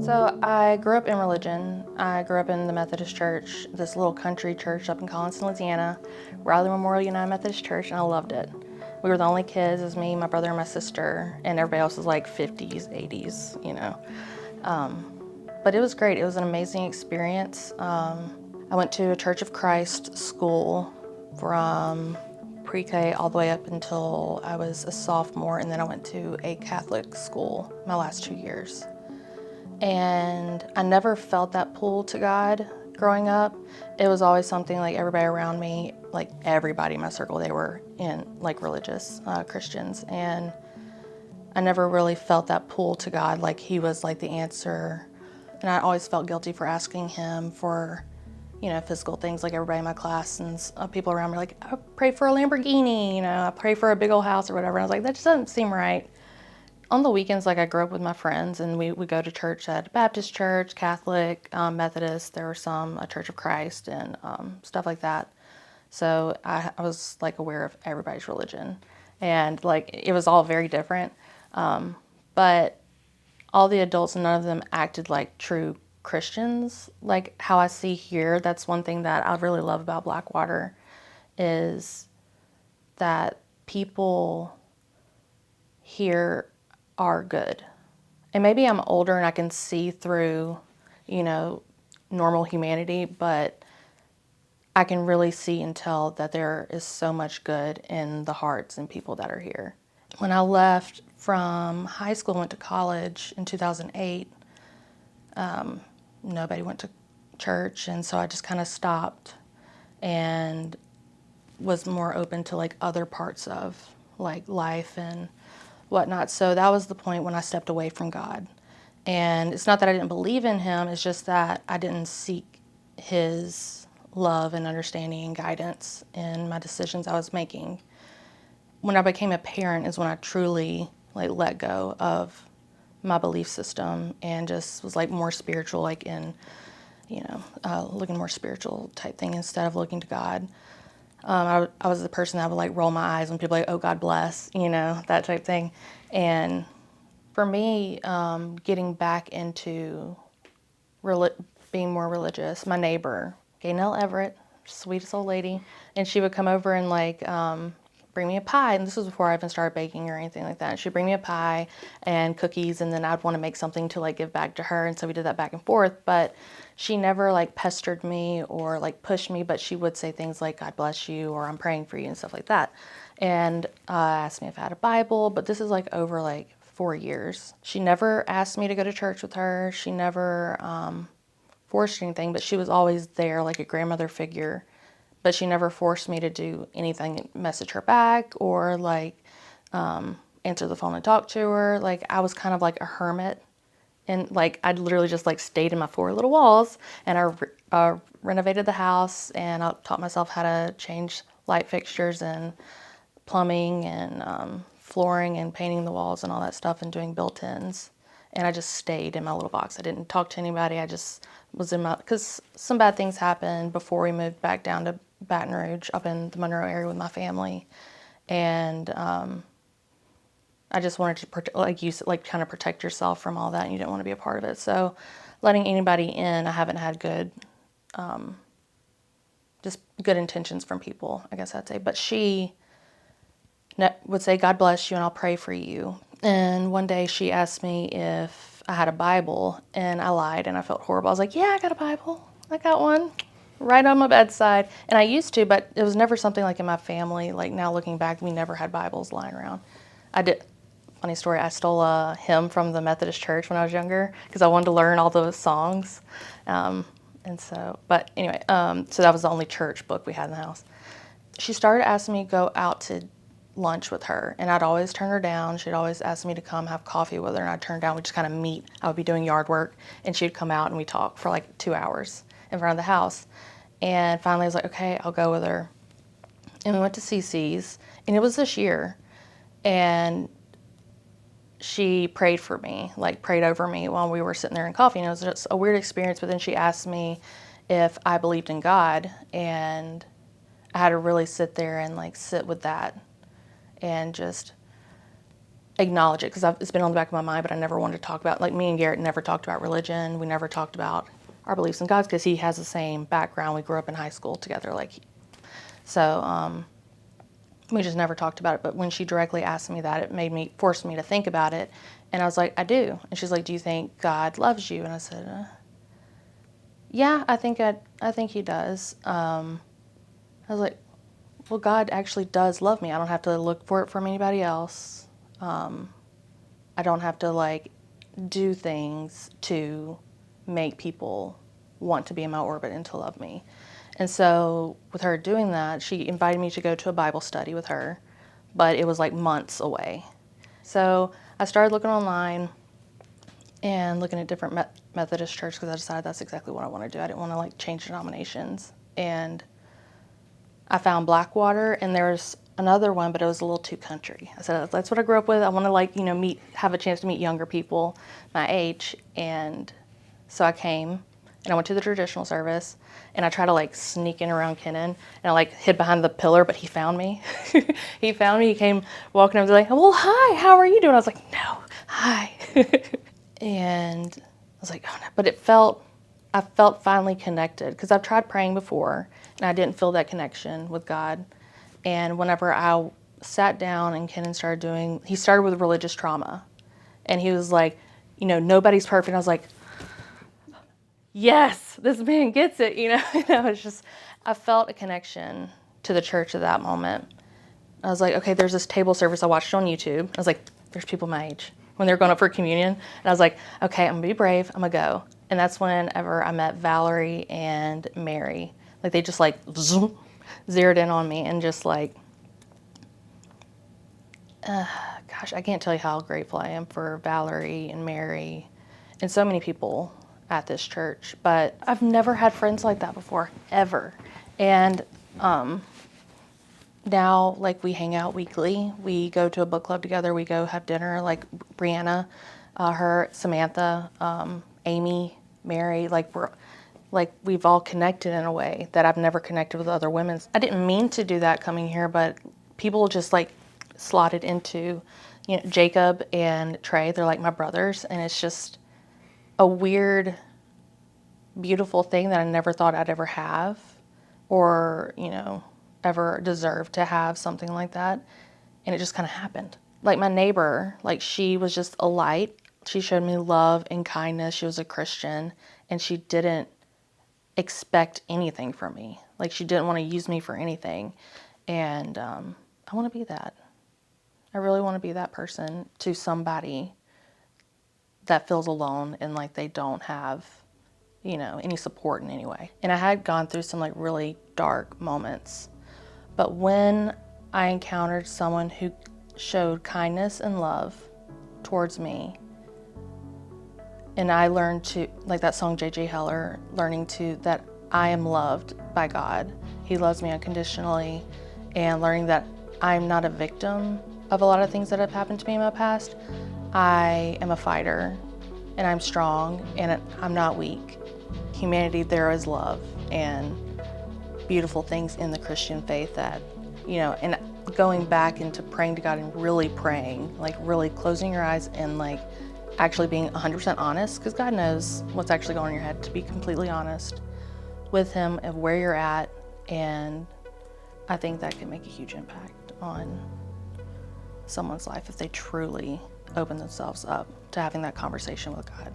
So I grew up in religion. I grew up in the Methodist Church, this little country church up in Collinston, Louisiana, Riley Memorial United Methodist Church, and I loved it. We were the only kids, it was me, my brother, and my sister, and everybody else was like 50s, 80s, you know. But it was great. It was an amazing experience. I went to a Church of Christ school from pre-K all the way up until I was a sophomore, and then I went to a Catholic school my last 2 years. And I never felt that pull to God growing up. It was always something like everybody around me, like everybody in my circle, they were in like religious Christians. And I never really felt that pull to God, like He was like the answer. And I always felt guilty for asking Him for, physical things, like everybody in my class and people around me, like, I pray for a Lamborghini, I pray for a big old house or whatever. And I was like, that just doesn't seem right. On the weekends, like I grew up with my friends and we would go to church at a Baptist church, Catholic, Methodist, there were some, a Church of Christ and stuff like that. So I was like aware of everybody's religion and like it was all very different. But all the adults, none of them acted like true Christians, like how I see here. That's one thing that I really love about Blackwater is that people here are good. And maybe I'm older and I can see through, normal humanity, but I can really see and tell that there is so much good in the hearts and people that are here. When I left from high school and went to college in 2008, nobody went to church, and so I just kind of stopped and was more open to like other parts of like life and whatnot. So that was the point when I stepped away from God. And it's not that I didn't believe in Him, it's just that I didn't seek His love and understanding and guidance in my decisions I was making. When I became a parent is when I truly like let go of my belief system and just was like more spiritual, like in, looking more spiritual type thing instead of looking to God. I was the person that would like roll my eyes when people like, oh, God bless, that type thing. And for me, getting back into being more religious, my neighbor, Gaynell Everett, sweetest old lady, and she would come over and like bring me a pie. And this was before I even started baking or anything like that. She'd bring me a pie and cookies, and then I'd want to make something to like give back to her. And so we did that back and forth. But she never like pestered me or like pushed me, but she would say things like, God bless you, or I'm praying for you and stuff like that. And asked me if I had a Bible, but this is like over like 4 years. She never asked me to go to church with her. She never forced anything, but she was always there like a grandmother figure. But she never forced me to do anything, message her back or like answer the phone and talk to her. Like I was kind of like a hermit. And like I'd literally just like stayed in my 4 little walls, and I renovated the house, and I taught myself how to change light fixtures and plumbing and flooring and painting the walls and all that stuff and doing built-ins. And I just stayed in my little box. I didn't talk to anybody. I just was in my, because some bad things happened before we moved back down to Baton Rouge up in the Monroe area with my family. And I just wanted to kind of protect yourself from all that, and you didn't want to be a part of it. So letting anybody in, I haven't had just good intentions from people, I guess I'd say. But she would say, God bless you, and I'll pray for you. And one day she asked me if I had a Bible, and I lied, and I felt horrible. I was like, yeah, I got a Bible. I got one right on my bedside. And I used to, but it was never something like in my family. Like now looking back, we never had Bibles lying around. Funny story, I stole a hymn from the Methodist church when I was younger because I wanted to learn all those songs. So that was the only church book we had in the house. She started asking me to go out to lunch with her, and I'd always turn her down. She'd always ask me to come have coffee with her, and I'd turn her down. We'd just kind of meet. I would be doing yard work, and she'd come out and we'd talk for like 2 hours in front of the house. And finally I was like, okay, I'll go with her. And we went to CC's, and it was this year, and she prayed for me, like prayed over me while we were sitting there in coffee. And it was just a weird experience, but then she asked me if I believed in God, and I had to really sit there and like sit with that and just acknowledge it because it's been on the back of my mind, but I never wanted to talk about, like me and Garrett never talked about religion. We never talked about our beliefs in God because he has the same background. We grew up in high school together. We just never talked about it. But when she directly asked me that, it forced me to think about it. And I was like, I do. And she's like, do you think God loves you? And I said, yeah, I think he does. I was like, well, God actually does love me. I don't have to look for it from anybody else. I don't have to do things to make people want to be in my orbit and to love me. And so with her doing that, she invited me to go to a Bible study with her, but it was months away. So I started looking online and looking at different Methodist churches because I decided that's exactly what I want to do. I didn't want to change denominations. And I found Blackwater, and there's another one, but it was a little too country. I said, that's what I grew up with. I want to have a chance to meet younger people my age. And so I came and I went to the traditional service and I tried to sneak in around Kenan and I hid behind the pillar, but he found me. He found me. He came walking up and was well, hi, how are you doing? I was like, no, hi. And I was like, oh no, but I felt finally connected because I've tried praying before and I didn't feel that connection with God. And whenever I sat down and Kenan he started with religious trauma. And he was like, nobody's perfect. And I was like, yes, this man gets it, It's just, I felt a connection to the church at that moment. I was like, okay, there's this table service. I watched it on YouTube. I was like, there's people my age when they're going up for communion. And I was like, okay, I'm gonna be brave. I'm gonna go. And that's whenever I met Valerie and Mary. They just zoom, zeroed in on me and just gosh, I can't tell you how grateful I am for Valerie and Mary and so many people at this church. But I've never had friends like that before, ever. And now we hang out weekly. We go to a book club together. We go have dinner, Brianna, her, Samantha, Amy, Mary, we've all connected in a way that I've never connected with other women. I didn't mean to do that coming here, but people just slotted into, Jacob and Trey. They're my brothers, and it's just a weird, beautiful thing that I never thought I'd ever have or, ever deserve to have something like that. And it just kind of happened. My neighbor, she was just a light. She showed me love and kindness. She was a Christian, and she didn't expect anything from me. She didn't want to use me for anything. And I want to be that. I really want to be that person to somebody that feels alone and they don't have, any support in any way. And I had gone through some really dark moments. But when I encountered someone who showed kindness and love towards me, and I learned to, that song J.J. Heller, that I am loved by God. He loves me unconditionally, and learning that I'm not a victim of a lot of things that have happened to me in my past. I am a fighter, and I'm strong, and I'm not weak. Humanity, there is love, and beautiful things in the Christian faith that, and going back into praying to God and really praying, really closing your eyes and actually being 100% honest, because God knows what's actually going on in your head, to be completely honest with Him of where you're at. And I think that can make a huge impact on someone's life if they truly open themselves up to having that conversation with God.